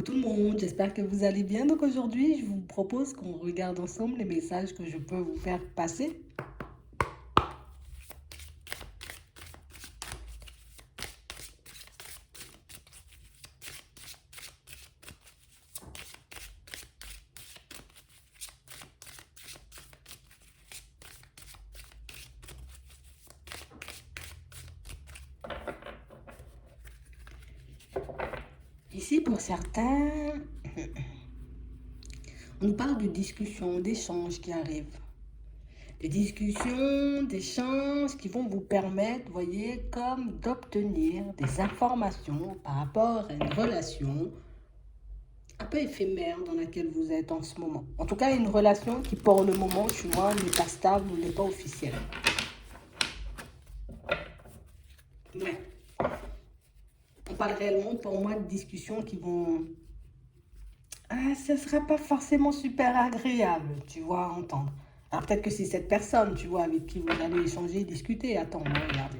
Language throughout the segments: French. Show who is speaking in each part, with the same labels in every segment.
Speaker 1: Coucou tout le monde, j'espère que vous allez bien. Donc aujourd'hui, je vous propose qu'on regarde ensemble les messages que je peux vous faire passer. Ici, pour certains, on nous parle de discussions, d'échanges qui arrivent. Des discussions, d'échanges qui vont vous permettre, vous voyez, comme d'obtenir des informations par rapport à une relation un peu éphémère dans laquelle vous êtes en ce moment. En tout cas, une relation qui, pour le moment, tu vois, n'est pas stable ou n'est pas officielle. Ouais. On parle réellement pour moi de discussions qui vont... Ah, ça ne sera pas forcément super agréable, tu vois, à entendre. Alors peut-être que c'est cette personne, tu vois, avec qui vous allez échanger, discuter. Attends, on va regarder.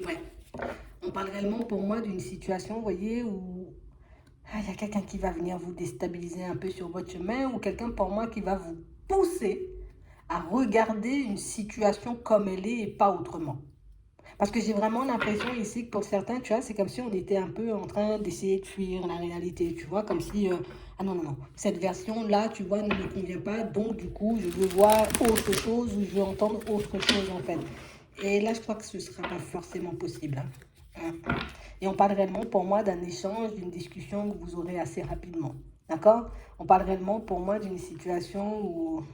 Speaker 1: Ouais. On parle réellement pour moi d'une situation, vous voyez, où il y a quelqu'un qui va venir vous déstabiliser un peu sur votre chemin ou quelqu'un pour moi qui va vous pousser à regarder une situation comme elle est et pas autrement. Parce que j'ai vraiment l'impression ici que pour certains, tu vois, c'est comme si on était un peu en train d'essayer de fuir la réalité, tu vois, comme si, ah non, non, non, cette version-là, tu vois, ne me convient pas, donc du coup, je veux voir autre chose ou je veux entendre autre chose, en fait. Et là, je crois que ce ne sera pas forcément possible. Hein. Et on parle réellement, pour moi, d'un échange, d'une discussion que vous aurez assez rapidement. D'accord? On parle réellement, pour moi, d'une situation où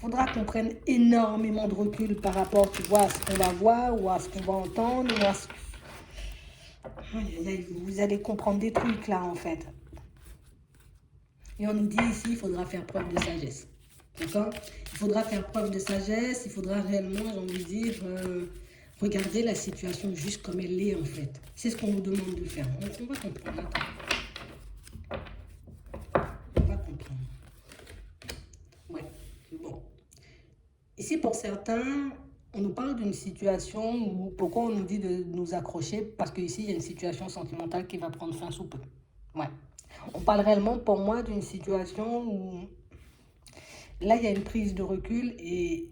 Speaker 1: faudra qu'on prenne énormément de recul par rapport, tu vois, à ce qu'on va voir ou à ce qu'on va entendre ou à ce... Vous allez comprendre des trucs là en fait. Et on nous dit ici, il faudra faire preuve de sagesse. D'accord? Il faudra faire preuve de sagesse, il faudra réellement, j'ai envie de dire, regarder la situation juste comme elle est en fait. C'est ce qu'on nous demande de faire. On va comprendre. Attends. On va comprendre. Ouais. Bon. Ici, pour certains, on nous parle d'une situation où, pourquoi on nous dit de nous accrocher? Parce qu'ici, il y a une situation sentimentale qui va prendre fin sous peu. Ouais. On parle réellement, pour moi, d'une situation où, là, il y a une prise de recul et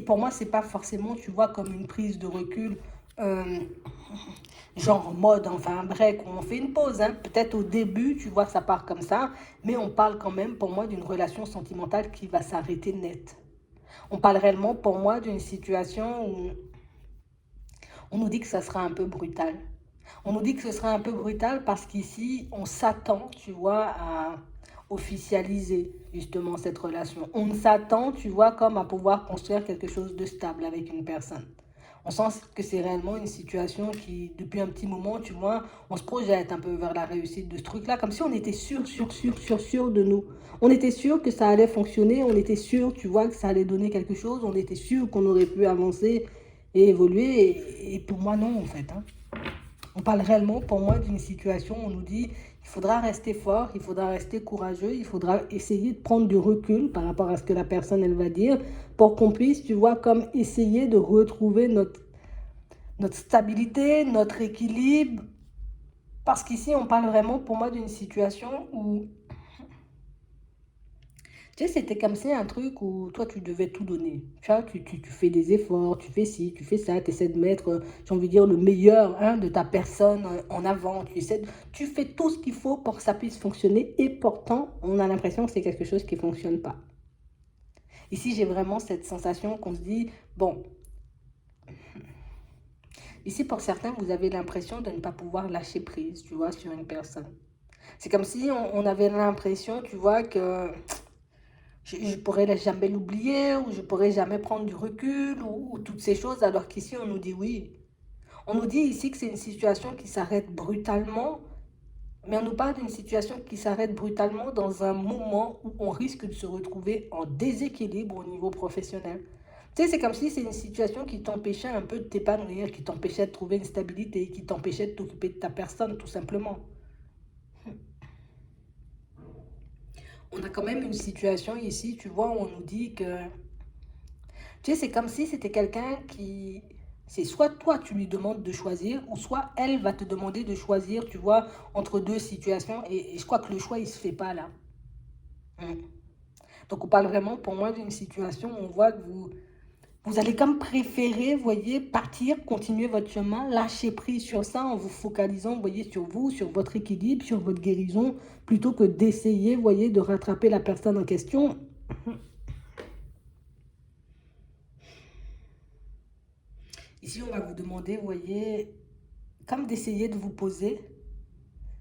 Speaker 1: pour moi, c'est pas forcément, tu vois, comme une prise de recul, euh, genre en mode, enfin, un break, où on fait une pause. Hein. Peut-être au début, tu vois, ça part comme ça, mais on parle quand même, pour moi, d'une relation sentimentale qui va s'arrêter net. On parle réellement pour moi d'une situation où on nous dit que ça sera un peu brutal. On nous dit que ce sera un peu brutal parce qu'ici, on s'attend, tu vois, à officialiser justement cette relation. On s'attend, tu vois, comme à pouvoir construire quelque chose de stable avec une personne. On sent que c'est réellement une situation qui, depuis un petit moment, tu vois, on se projette un peu vers la réussite de ce truc-là, comme si on était sûr de nous. On était sûr que ça allait fonctionner, on était sûr, tu vois, que ça allait donner quelque chose, on était sûr qu'on aurait pu avancer et évoluer. Et pour moi, non, en fait. Hein. On parle réellement, pour moi, d'une situation où on nous dit il faudra rester fort, il faudra rester courageux, il faudra essayer de prendre du recul par rapport à ce que la personne, elle va dire, pour qu'on puisse, tu vois, comme essayer de retrouver notre stabilité, notre équilibre. Parce qu'ici, on parle vraiment, pour moi, d'une situation où, tu sais, c'était comme si un truc où toi, tu devais tout donner. Tu vois, tu fais des efforts, tu fais ci, tu fais ça, tu essaies de mettre, j'ai envie de dire, le meilleur hein, de ta personne en avant. Tu fais tout ce qu'il faut pour que ça puisse fonctionner et pourtant, on a l'impression que c'est quelque chose qui ne fonctionne pas. Ici, j'ai vraiment cette sensation qu'on se dit, bon, ici, pour certains, vous avez l'impression de ne pas pouvoir lâcher prise, tu vois, sur une personne. C'est comme si on avait l'impression, tu vois, que je pourrais jamais l'oublier ou je pourrais jamais prendre du recul ou toutes ces choses, alors qu'ici, on nous dit oui. On nous dit ici que c'est une situation qui s'arrête brutalement, mais on nous parle d'une situation qui s'arrête brutalement dans un moment où on risque de se retrouver en déséquilibre au niveau professionnel. Tu sais, c'est comme si c'est une situation qui t'empêchait un peu de t'épanouir, qui t'empêchait de trouver une stabilité, qui t'empêchait de t'occuper de ta personne, tout simplement. On a quand même une situation ici, tu vois, où on nous dit que Tu sais, c'est comme si c'était quelqu'un qui... C'est soit toi, tu lui demandes de choisir, ou soit elle va te demander de choisir, tu vois, entre deux situations. Et je crois que le choix, il se fait pas là. Mm. Donc, on parle vraiment, pour moi, d'une situation où on voit que vous allez comme préférer, vous voyez, partir, continuer votre chemin, lâcher prise sur ça en vous focalisant, vous voyez, sur vous, sur votre équilibre, sur votre guérison, plutôt que d'essayer, vous voyez, de rattraper la personne en question. Ici, on va vous demander, vous voyez, comme d'essayer de vous poser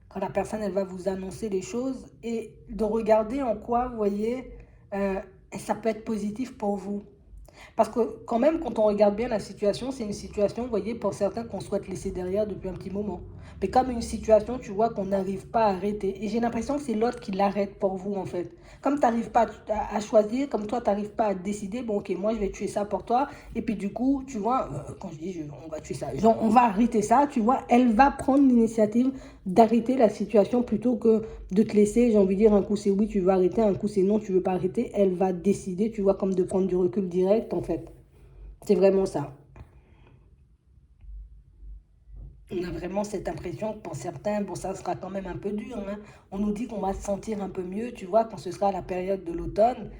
Speaker 1: quand la personne, elle va vous annoncer les choses et de regarder en quoi, vous voyez, euh, ça peut être positif pour vous. Parce que quand même, quand on regarde bien la situation, c'est une situation, vous voyez, pour certains qu'on souhaite laisser derrière depuis un petit moment. Mais comme une situation, tu vois, qu'on n'arrive pas à arrêter. Et j'ai l'impression que c'est l'autre qui l'arrête pour vous, en fait. Comme tu n'arrives pas à choisir, comme toi, tu n'arrives pas à décider, bon, ok, moi, je vais tuer ça pour toi. Et puis, du coup, tu vois, quand je dis on va tuer ça, genre, on va arrêter ça, tu vois, elle va prendre l'initiative d'arrêter la situation plutôt que de te laisser, j'ai envie de dire, un coup c'est oui, tu veux arrêter, un coup c'est non, tu veux pas arrêter. Elle va décider, tu vois, comme de prendre du recul direct, en fait. C'est vraiment ça. On a vraiment cette impression que pour certains, bon, ça sera quand même un peu dur, hein. On nous dit qu'on va se sentir un peu mieux, tu vois, quand ce sera la période de l'automne.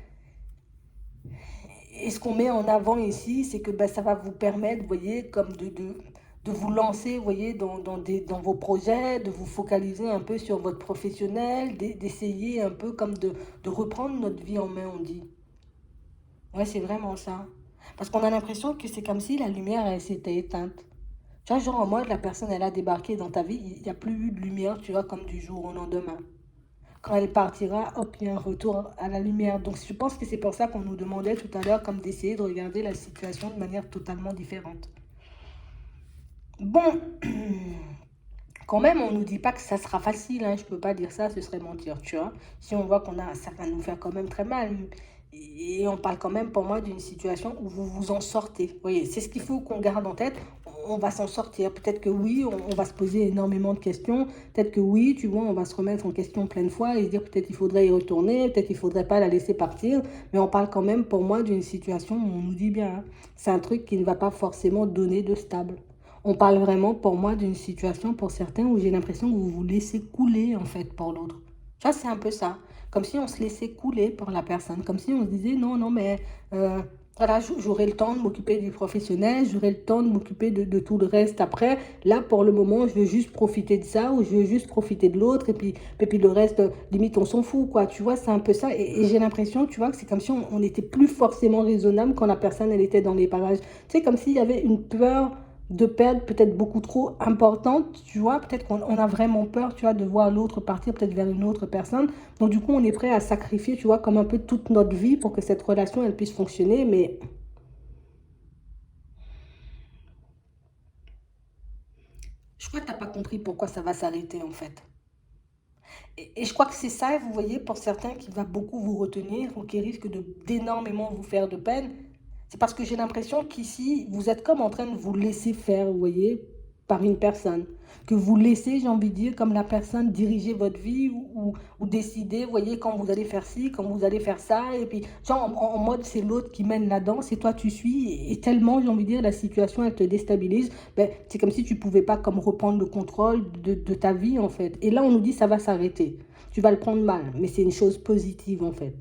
Speaker 1: Et ce qu'on met en avant ici, c'est que ben, ça va vous permettre, vous voyez, comme de vous lancer, vous voyez, dans vos projets, de vous focaliser un peu sur votre professionnel, d'essayer un peu comme de reprendre notre vie en main, on dit. Ouais, c'est vraiment ça. Parce qu'on a l'impression que c'est comme si la lumière, elle s'était éteinte. Tu vois, genre en mode, la personne, elle a débarqué dans ta vie, il n'y a plus eu de lumière, tu vois, comme du jour au lendemain. Quand elle partira, hop, il y a un retour à la lumière. Donc, je pense que c'est pour ça qu'on nous demandait tout à l'heure, comme d'essayer de regarder la situation de manière totalement différente. Bon, quand même, on ne nous dit pas que ça sera facile, hein. Je ne peux pas dire ça, ce serait mentir, tu vois. Si on voit qu'on a, ça va nous faire quand même très mal. Et on parle quand même pour moi d'une situation où vous vous en sortez. Vous voyez, c'est ce qu'il faut qu'on garde en tête. On va s'en sortir. Peut-être que oui, on va se poser énormément de questions. Peut-être que oui, tu vois, on va se remettre en question plein de fois et se dire peut-être qu'il faudrait y retourner, peut-être qu'il ne faudrait pas la laisser partir. Mais on parle quand même pour moi d'une situation où on nous dit bien, hein, c'est un truc qui ne va pas forcément donner de stable. On parle vraiment pour moi d'une situation pour certains où j'ai l'impression que vous vous laissez couler en fait pour l'autre. Tu vois, c'est un peu ça. Comme si on se laissait couler pour la personne. Comme si on se disait non, non, mais voilà, j'aurai le temps de m'occuper du professionnel, j'aurai le temps de m'occuper de tout le reste après. Là, pour le moment, je veux juste profiter de ça ou je veux juste profiter de l'autre et puis le reste, limite, on s'en fout, quoi. Tu vois, c'est un peu ça. Et j'ai l'impression, tu vois, que c'est comme si on n'était plus forcément raisonnable quand la personne, elle était dans les parages. Tu sais, comme s'il y avait une peur de perdre peut-être beaucoup trop importante, tu vois, peut-être qu'on a vraiment peur, tu vois, de voir l'autre partir peut-être vers une autre personne. Donc du coup, on est prêt à sacrifier, tu vois, comme un peu toute notre vie pour que cette relation, elle puisse fonctionner. Mais je crois que tu n'as pas compris pourquoi ça va s'arrêter, en fait. Et je crois que c'est ça, vous voyez, pour certains qui va beaucoup vous retenir ou qui risque d'énormément vous faire de peine. C'est parce que j'ai l'impression qu'ici, vous êtes comme en train de vous laisser faire, vous voyez, par une personne. Que vous laissez, j'ai envie de dire, comme la personne diriger votre vie ou décider, vous voyez, quand vous allez faire ci, quand vous allez faire ça. Et puis, genre, en mode, c'est l'autre qui mène la danse et toi, tu suis. Et tellement, j'ai envie de dire, la situation, elle te déstabilise. Ben, c'est comme si tu pouvais pas comme reprendre le contrôle de ta vie, en fait. Et là, on nous dit, ça va s'arrêter. Tu vas le prendre mal, mais c'est une chose positive, en fait.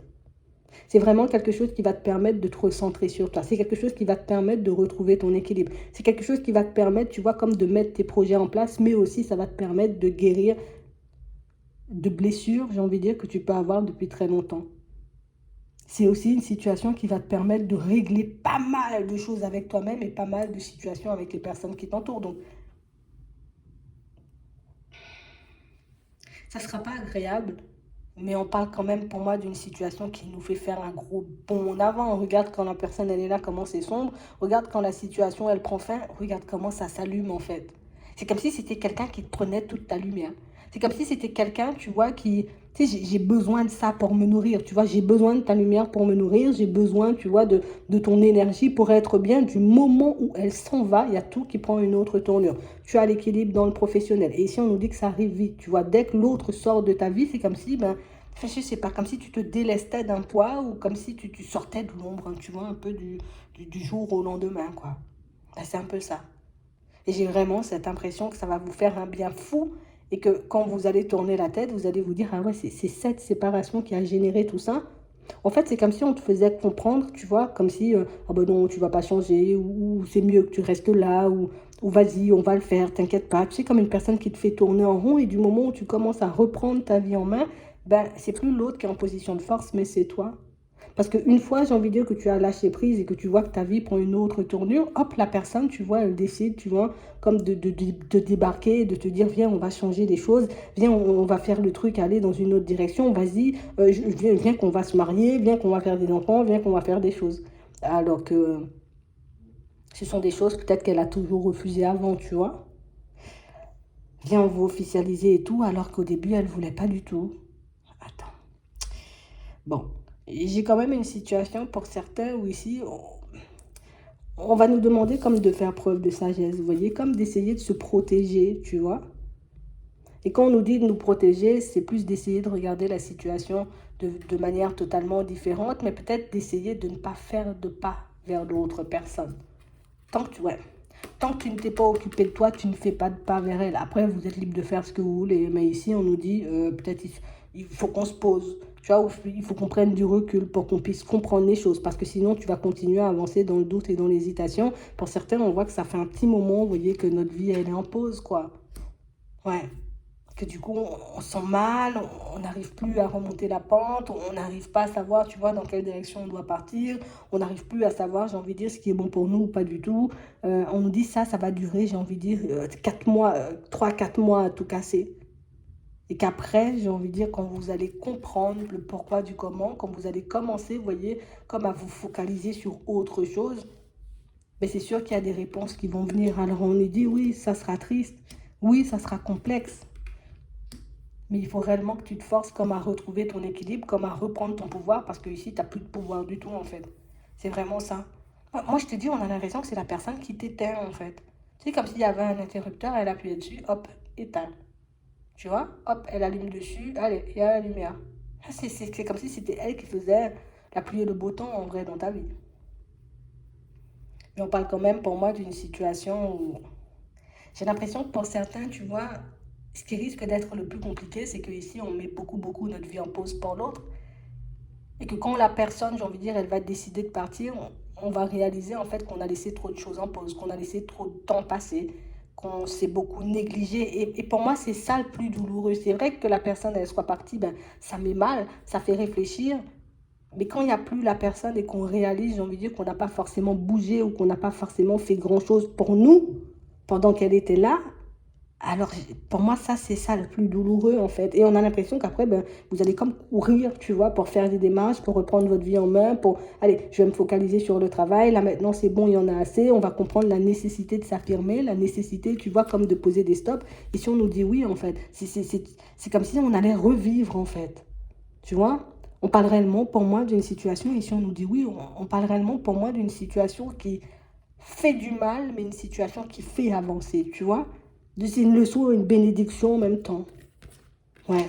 Speaker 1: C'est vraiment quelque chose qui va te permettre de te recentrer sur toi. C'est quelque chose qui va te permettre de retrouver ton équilibre. C'est quelque chose qui va te permettre, tu vois, comme de mettre tes projets en place, mais aussi ça va te permettre de guérir de blessures, j'ai envie de dire, que tu peux avoir depuis très longtemps. C'est aussi une situation qui va te permettre de régler pas mal de choses avec toi-même et pas mal de situations avec les personnes qui t'entourent. Donc, ça ne sera pas agréable, mais on parle quand même pour moi d'une situation qui nous fait faire un gros bond en avant. Regarde quand la personne elle est là, comment c'est sombre. Regarde quand la situation elle prend fin. Regarde comment ça s'allume en fait. C'est comme si c'était quelqu'un qui te prenait toute ta lumière. C'est comme si c'était quelqu'un, tu vois, qui... Tu sais, j'ai besoin de ça pour me nourrir, tu vois. J'ai besoin de ta lumière pour me nourrir. J'ai besoin, tu vois, de ton énergie pour être bien. Du moment où elle s'en va, il y a tout qui prend une autre tournure. Tu as l'équilibre dans le professionnel. Et ici, on nous dit que ça arrive vite, tu vois. Dès que l'autre sort de ta vie, c'est comme si, ben, enfin, je sais pas, comme si tu te délestais d'un poids ou comme si tu sortais de l'ombre, hein, tu vois, un peu du jour au lendemain, quoi. Ben, c'est un peu ça. Et j'ai vraiment cette impression que ça va vous faire un bien fou et que quand vous allez tourner la tête, vous allez vous dire, ah ouais, c'est cette séparation qui a généré tout ça. En fait, c'est comme si on te faisait comprendre, tu vois, comme si, ah ben non, tu vas pas changer, ou c'est mieux que tu restes là, ou vas-y, on va le faire, t'inquiète pas. Tu sais, comme une personne qui te fait tourner en rond et du moment où tu commences à reprendre ta vie en main, ben, c'est plus l'autre qui est en position de force, mais c'est toi. Parce qu'une fois, j'ai envie de dire que tu as lâché prise et que tu vois que ta vie prend une autre tournure, hop, la personne, tu vois, elle décide, tu vois, comme de débarquer, de te dire, viens, on va changer les choses, viens, on va faire le truc, aller dans une autre direction, vas-y, viens qu'on va se marier, viens qu'on va faire des enfants, viens qu'on va faire des choses. Alors que ce sont des choses peut-être qu'elle a toujours refusé avant, tu vois. Viens, on va officialiser et tout, alors qu'au début, elle voulait pas du tout. Attends. Bon, j'ai quand même une situation pour certains où ici, on va nous demander comme de faire preuve de sagesse, vous voyez, comme d'essayer de se protéger, tu vois. Et quand on nous dit de nous protéger, c'est plus d'essayer de regarder la situation de manière totalement différente, mais peut-être d'essayer de ne pas faire de pas vers l'autre personne. Ouais, tant que tu ne t'es pas occupé de toi, tu ne fais pas de pas vers elle. Après, vous êtes libre de faire ce que vous voulez. Mais ici, on nous dit, peut-être il faut qu'on se pose. Tu vois, il faut qu'on prenne du recul pour qu'on puisse comprendre les choses. Parce que sinon, tu vas continuer à avancer dans le doute et dans l'hésitation. Pour certains, on voit que ça fait un petit moment, vous voyez, que notre vie, elle est en pause, quoi. Ouais. Que du coup, on se sent mal, on n'arrive plus à remonter la pente, on n'arrive pas à savoir, tu vois, dans quelle direction on doit partir, on n'arrive plus à savoir, j'ai envie de dire, ce qui est bon pour nous ou pas du tout. On nous dit ça va durer, j'ai envie de dire, 4 mois, 3-4 mois à tout casser. Et qu'après, j'ai envie de dire, quand vous allez comprendre le pourquoi du comment, quand vous allez commencer, vous voyez, comme à vous focaliser sur autre chose, mais c'est sûr qu'il y a des réponses qui vont venir. Alors on nous dit, oui, ça sera triste, oui, ça sera complexe. Mais il faut réellement que tu te forces comme à retrouver ton équilibre, comme à reprendre ton pouvoir, parce que ici, tu n'as plus de pouvoir du tout, en fait. C'est vraiment ça. Moi, je te dis, on a l'impression que c'est la personne qui t'éteint, en fait. C'est comme s'il y avait un interrupteur, elle appuyait dessus, hop, éteint. Tu vois, hop, elle allume dessus, allez, il y a la lumière. C'est comme si c'était elle qui faisait la pluie et le beau temps, en vrai, dans ta vie. Mais on parle quand même, pour moi, d'une situation où j'ai l'impression que pour certains, tu vois, ce qui risque d'être le plus compliqué, c'est qu'ici, on met beaucoup notre vie en pause pour l'autre. Et que quand la personne, j'ai envie de dire, elle va décider de partir, on va réaliser en fait qu'on a laissé trop de choses en pause, qu'on a laissé trop de temps passer, qu'on s'est beaucoup négligé. Et pour moi, c'est ça le plus douloureux. C'est vrai que la personne, elle soit partie, ben, ça met mal, ça fait réfléchir. Mais quand il n'y a plus la personne et qu'on réalise, j'ai envie de dire qu'on n'a pas forcément bougé ou qu'on n'a pas forcément fait grand-chose pour nous pendant qu'elle était là, alors, pour moi, ça, c'est ça le plus douloureux, en fait. Et on a l'impression qu'après, ben, vous allez comme courir, tu vois, pour faire des démarches, pour reprendre votre vie en main, pour, allez, je vais me focaliser sur le travail. Là, maintenant, c'est bon, il y en a assez. On va comprendre la nécessité de s'affirmer, la nécessité, tu vois, comme de poser des stops. Et si on nous dit oui, en fait, c'est comme si on allait revivre, en fait. Tu vois? On parle réellement, pour moi, d'une situation, et si on nous dit oui, on parle réellement, pour moi, d'une situation qui fait du mal, mais une situation qui fait avancer, tu vois? C'est une leçon et une bénédiction en même temps. Ouais.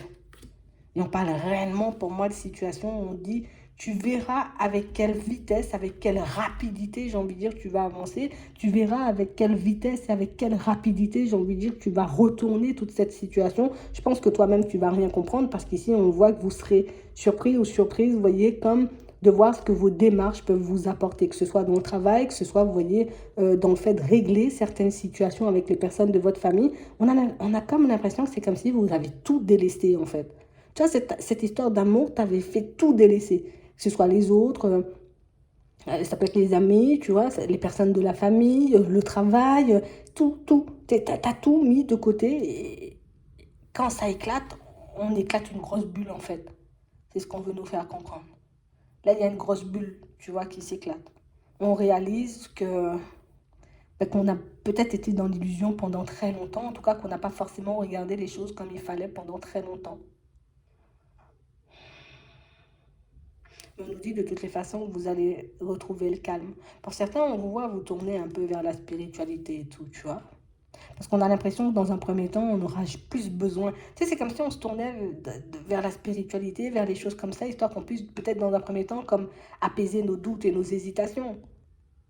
Speaker 1: Et on parle réellement, pour moi, de situation où on dit, tu verras avec quelle vitesse, avec quelle rapidité, j'ai envie de dire, tu vas avancer. Tu verras avec quelle vitesse et avec quelle rapidité, j'ai envie de dire, tu vas retourner toute cette situation. Je pense que toi-même, tu vas rien comprendre parce qu'ici, on voit que vous serez surpris ou surprise, vous voyez, comme de voir ce que vos démarches peuvent vous apporter, que ce soit dans le travail, que ce soit, vous voyez, dans le fait de régler certaines situations avec les personnes de votre famille. On a comme l'impression que c'est comme si vous avez tout délesté, en fait. Tu vois, cette histoire d'amour, tu avais fait tout délaisser. Que ce soit les autres, ça peut être les amis, tu vois, les personnes de la famille, le travail, tout. T'as tout mis de côté. Et quand ça éclate, on éclate une grosse bulle, en fait. C'est ce qu'on veut nous faire comprendre. Là, il y a une grosse bulle, tu vois, qui s'éclate. On réalise que qu'on a peut-être été dans l'illusion pendant très longtemps, en tout cas qu'on n'a pas forcément regardé les choses comme il fallait pendant très longtemps. On nous dit de toutes les façons que vous allez retrouver le calme. Pour certains, on vous voit vous tourner un peu vers la spiritualité et tout, tu vois. Parce qu'on a l'impression que dans un premier temps, on aura plus besoin. Tu sais, c'est comme si on se tournait vers la spiritualité, vers les choses comme ça, histoire qu'on puisse peut-être dans un premier temps comme apaiser nos doutes et nos hésitations.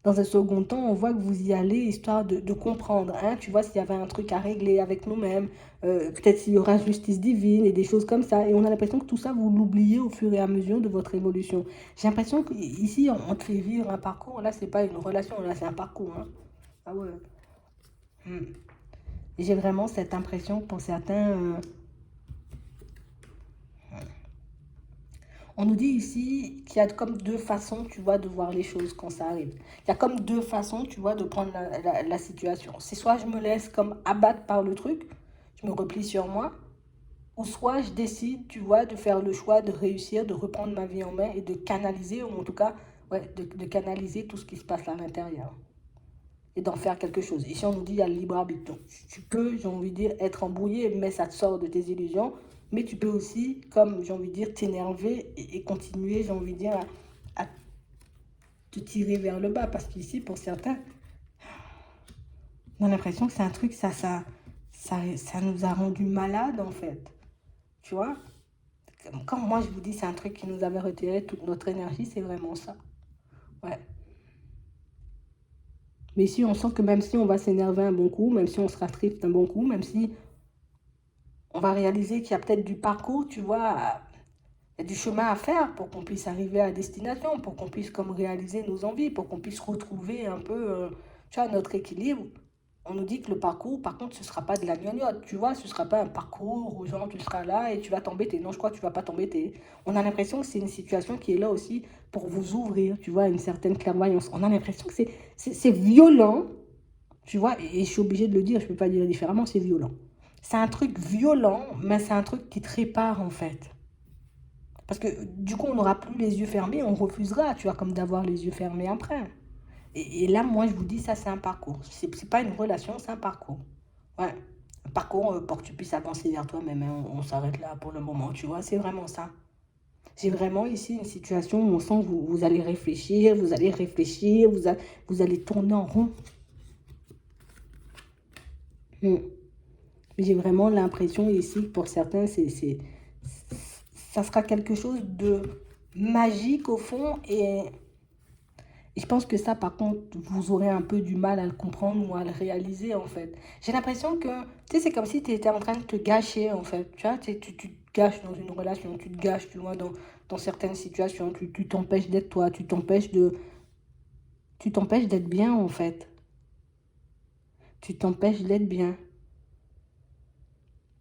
Speaker 1: Dans un second temps, on voit que vous y allez histoire de comprendre, hein, tu vois, s'il y avait un truc à régler avec nous-mêmes, peut-être s'il y aura justice divine et des choses comme ça. Et on a l'impression que tout ça, vous l'oubliez au fur et à mesure de votre évolution. J'ai l'impression qu'ici, on te fait vivre un parcours. Là, c'est pas une relation, là, c'est un parcours. Hein. Ah ouais. Hmm. J'ai vraiment cette impression que pour certains, on nous dit ici qu'il y a comme deux façons, tu vois, de voir les choses quand ça arrive. Il y a comme deux façons, tu vois, de prendre la situation. C'est soit je me laisse comme abattre par le truc, je me replie sur moi, ou soit je décide, tu vois, de faire le choix de réussir, de reprendre ma vie en main et de canaliser, ou en tout cas, ouais, de canaliser tout ce qui se passe à l'intérieur et d'en faire quelque chose. Ici, on nous dit il y a le libre arbitre. Donc, tu peux, j'ai envie de dire, être embrouillé, mais ça te sort de tes illusions. Mais tu peux aussi, comme j'ai envie de dire, t'énerver et continuer, j'ai envie de dire, à te tirer vers le bas. Parce qu'ici, pour certains, on a l'impression que c'est un truc, ça nous a rendu malades, en fait. Tu vois? Quand moi, je vous dis, c'est un truc qui nous avait retiré toute notre énergie, c'est vraiment ça. Ouais. Mais ici, on sent que même si on va s'énerver un bon coup, même si on sera triste un bon coup, même si on va réaliser qu'il y a peut-être du parcours, tu vois, il y a du chemin à faire pour qu'on puisse arriver à destination, pour qu'on puisse comme réaliser nos envies, pour qu'on puisse retrouver un peu, tu vois, notre équilibre. On nous dit que le parcours, par contre, ce ne sera pas de la gnognotte, tu vois, ce ne sera pas un parcours où genre tu seras là et tu vas t'embêter. Non, je crois que tu ne vas pas t'embêter. On a l'impression que c'est une situation qui est là aussi pour vous ouvrir, tu vois, une certaine clairvoyance. On a l'impression que c'est violent, tu vois, et je suis obligée de le dire, je ne peux pas dire différemment, c'est violent. C'est un truc violent, mais c'est un truc qui te répare en fait. Parce que du coup, on n'aura plus les yeux fermés, on refusera, tu vois, comme d'avoir les yeux fermés après. Et là, moi, je vous dis, ça, c'est un parcours. C'est pas une relation, c'est un parcours. Ouais. Un parcours pour que tu puisses avancer vers toi-même. Hein. On s'arrête là pour le moment, tu vois, c'est vraiment ça. J'ai vraiment ici une situation où on sent que vous allez réfléchir, vous allez tourner en rond. Hmm. J'ai vraiment l'impression ici que pour certains, ça sera quelque chose de magique au fond et je pense que ça, par contre, vous aurez un peu du mal à le comprendre ou à le réaliser, en fait. J'ai l'impression que, tu sais, c'est comme si tu étais en train de te gâcher, en fait. Tu vois, tu te gâches dans une relation, tu te gâches, tu vois, dans certaines situations. Tu t'empêches d'être toi, tu t'empêches d'être bien, en fait. Tu t'empêches d'être bien.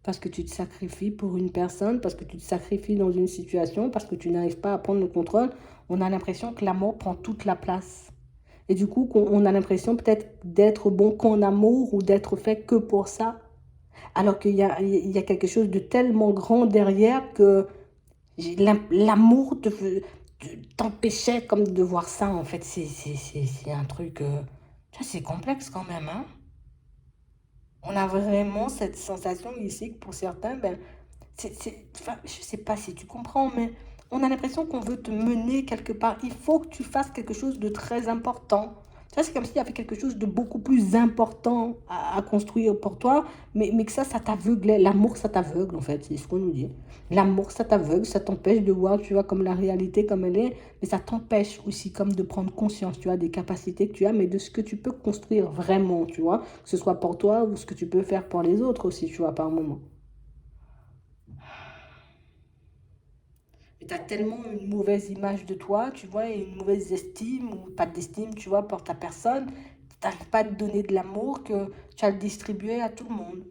Speaker 1: Parce que tu te sacrifies pour une personne, parce que tu te sacrifies dans une situation, parce que tu n'arrives pas à prendre le contrôle. On a l'impression que l'amour prend toute la place. Et du coup, on a l'impression peut-être d'être bon qu'en amour ou d'être fait que pour ça. Alors qu'il y a quelque chose de tellement grand derrière que l'amour t'empêchait comme de voir ça. En fait, c'est un truc... c'est complexe quand même. Hein. On a vraiment cette sensation ici que pour certains, ben, enfin, je ne sais pas si tu comprends, mais on a l'impression qu'on veut te mener quelque part. Il faut que tu fasses quelque chose de très important. Ça, c'est comme s'il y avait quelque chose de beaucoup plus important à construire pour toi, mais que ça t'aveugle. L'amour, ça t'aveugle, en fait, c'est ce qu'on nous dit. L'amour, ça t'aveugle, ça t'empêche de voir, tu vois, comme la réalité, comme elle est, mais ça t'empêche aussi comme de prendre conscience, tu vois, des capacités que tu as, mais de ce que tu peux construire vraiment, tu vois, que ce soit pour toi ou ce que tu peux faire pour les autres aussi, tu vois, par moment. Tu as tellement une mauvaise image de toi, tu vois, et une mauvaise estime, ou pas d'estime, tu vois, pour ta personne. Tu n'arrives pas à te donner de l'amour que tu as le distribuer à tout le monde.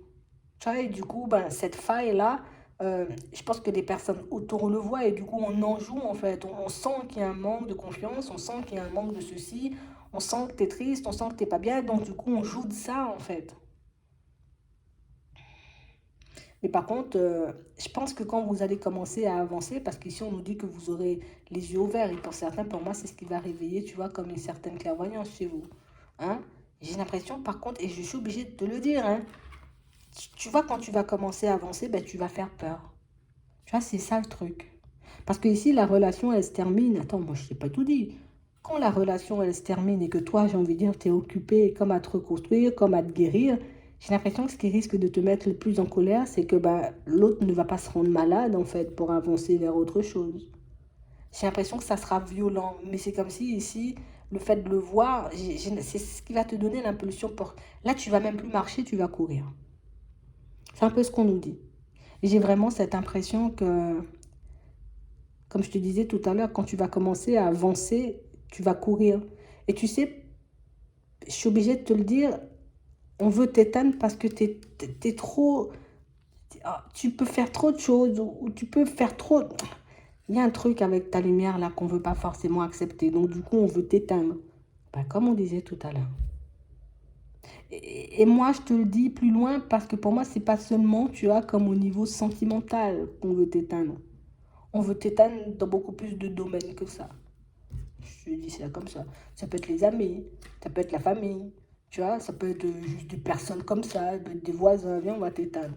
Speaker 1: Tu vois, et du coup, ben, cette faille-là, je pense que les personnes autour le voient, et du coup, on en joue, en fait. On sent qu'il y a un manque de confiance, on sent qu'il y a un manque de ceci, on sent que tu es triste, on sent que tu n'es pas bien, donc du coup, on joue de ça, en fait. Mais par contre, je pense que quand vous allez commencer à avancer, parce qu'ici on nous dit que vous aurez les yeux ouverts, et pour certains, pour moi, c'est ce qui va réveiller, tu vois, comme une certaine clairvoyance chez vous. Hein? J'ai l'impression, par contre, et je suis obligée de te le dire, hein, tu vois, quand tu vas commencer à avancer, ben, tu vas faire peur. Tu vois, c'est ça le truc. Parce que ici, la relation, elle se termine. Attends, moi, je ne t'ai pas tout dit. Quand la relation, elle se termine et que toi, j'ai envie de dire, tu es occupé comme à te reconstruire, comme à te guérir, j'ai l'impression que ce qui risque de te mettre le plus en colère, c'est que bah, l'autre ne va pas se rendre malade, en fait, pour avancer vers autre chose. J'ai l'impression que ça sera violent. Mais c'est comme si ici, le fait de le voir, c'est ce qui va te donner l'impulsion pour... Là, tu vas même plus marcher, tu vas courir. C'est un peu ce qu'on nous dit. Et j'ai vraiment cette impression que, comme je te disais tout à l'heure, quand tu vas commencer à avancer, tu vas courir. Et tu sais, je suis obligée de te le dire, on veut t'éteindre parce que t'es trop... Tu peux faire trop de choses ou tu peux faire trop... Il y a un truc avec ta lumière là qu'on ne veut pas forcément accepter. Donc du coup, on veut t'éteindre. Ben, comme on disait tout à l'heure. Et moi, je te le dis plus loin parce que pour moi, c'est pas seulement, tu vois, comme au niveau sentimental qu'on veut t'éteindre. On veut t'éteindre dans beaucoup plus de domaines que ça. Je dis ça comme ça. Ça peut être les amis, ça peut être la famille, tu vois, ça peut être juste des personnes comme ça, des voisins, viens, on va t'éteindre.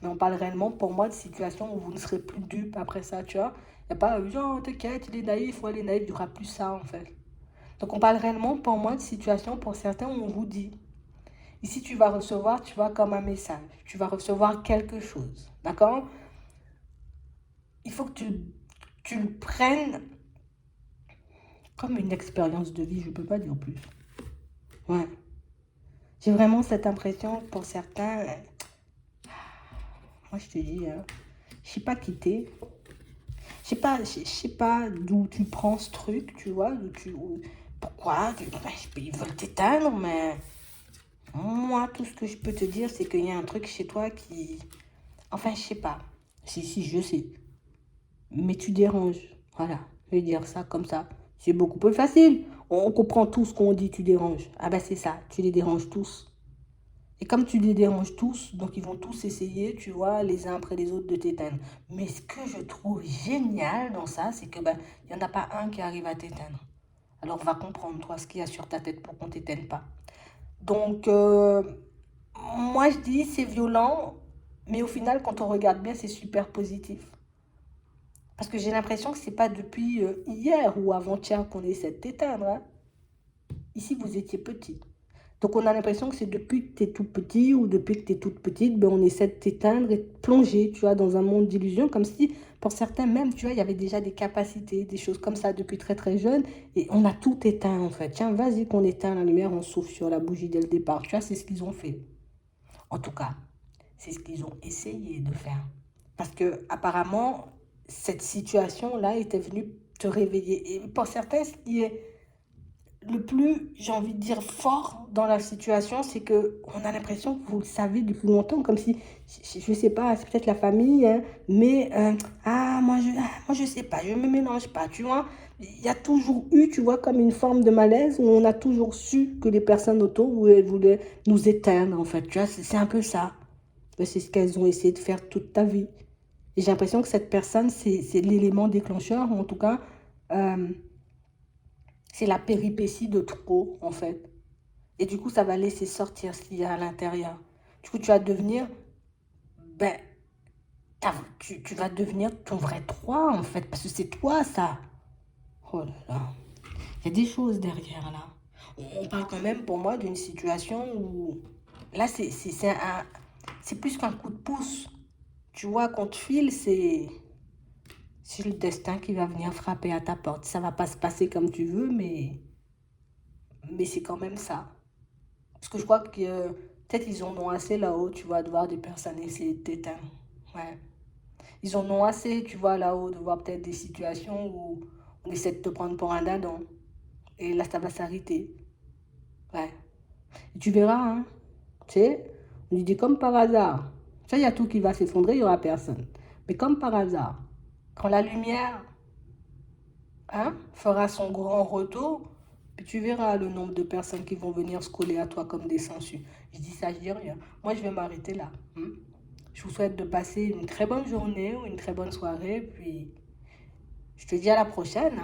Speaker 1: Mais on parle réellement, pour moi, de situations où vous ne serez plus dupes après ça, tu vois. Il n'y a pas, genre, t'inquiète, il est naïf, ouais, il est naïf, il n'y aura plus ça, en fait. Donc, on parle réellement, pour moi, de situations, pour certains, où on vous dit, ici, tu vas recevoir, tu vois, comme un message. Tu vas recevoir quelque chose, d'accord? Il faut que tu le prennes comme une expérience de vie, je ne peux pas dire plus. Ouais. J'ai vraiment cette impression, pour certains, moi, je te dis, je ne sais pas quitter. Je sais pas d'où tu prends ce truc, tu vois, pourquoi, ils veulent t'éteindre, mais moi, tout ce que je peux te dire, c'est qu'il y a un truc chez toi qui, enfin, je sais pas, si, je sais, mais tu déranges, voilà, je vais dire ça comme ça, c'est beaucoup plus facile, on comprend tout ce qu'on dit, tu déranges, ah ben c'est ça, tu les déranges tous. Et comme tu les déranges tous, donc ils vont tous essayer, tu vois, les uns après les autres de t'éteindre. Mais ce que je trouve génial dans ça, c'est que ben, il n'y en a pas un qui arrive à t'éteindre. Alors va comprendre, toi, ce qu'il y a sur ta tête pour qu'on ne t'éteigne pas. Donc, moi je dis, c'est violent, mais au final, quand on regarde bien, c'est super positif. Parce que j'ai l'impression que c'est pas depuis hier ou avant-hier qu'on essaie de t'éteindre. Hein. Ici, vous étiez petit. Donc on a l'impression que c'est depuis que tu es tout petit ou depuis que tu es toute petite, ben on essaie de t'éteindre et de plonger, tu vois, dans un monde d'illusions, comme si pour certains même, tu vois, il y avait déjà des capacités, des choses comme ça depuis très très jeune, et on a tout éteint en fait. Tiens, vas-y qu'on éteint la lumière, on souffle sur la bougie dès le départ. Tu vois, c'est ce qu'ils ont fait. En tout cas, c'est ce qu'ils ont essayé de faire. Parce que apparemment, cette situation-là était venue te réveiller. Et pour certains, ce qui est le plus, j'ai envie de dire, fort dans la situation, c'est que on a l'impression que vous le savez depuis longtemps, comme si, je sais pas, c'est peut-être la famille, hein, mais moi je sais pas, je me mélange pas, tu vois. Il y a toujours eu, tu vois, comme une forme de malaise où on a toujours su que les personnes autour voulaient nous éteindre, en fait, tu vois, c'est un peu ça. C'est ce qu'elles ont essayé de faire toute ta vie. Et j'ai l'impression que cette personne, c'est l'élément déclencheur, en tout cas, euh, c'est la péripétie de trop, en fait. Et du coup, ça va laisser sortir ce qu'il y a à l'intérieur. Du coup, tu vas devenir, ben, tu vas devenir ton vrai toi, en fait, parce que c'est toi, ça. Oh là là. Il y a des choses derrière, là. On parle quand même, pour moi, d'une situation où, là, c'est plus qu'un coup de pouce. Tu vois, qu'on te file, c'est le destin qui va venir frapper à ta porte. Ça va pas se passer comme tu veux, mais c'est quand même ça. Parce que je crois que peut-être ils en ont assez là-haut, tu vois, de voir des personnes essayer de t'éteindre. Ouais. Ils en ont assez, tu vois, là-haut, de voir peut-être des situations où on essaie de te prendre pour un dindon. Et là, ça va s'arrêter. Ouais. Et tu verras, hein. Tu sais, on lui dit comme par hasard. Ça, il y a tout qui va s'effondrer, il n'y aura personne. Mais comme par hasard, quand la lumière fera son grand retour, puis tu verras le nombre de personnes qui vont venir se coller à toi comme des sangsues. Je dis ça, je dis rien. Moi, je vais m'arrêter là. Je vous souhaite de passer une très bonne journée ou une très bonne soirée, puis je te dis à la prochaine.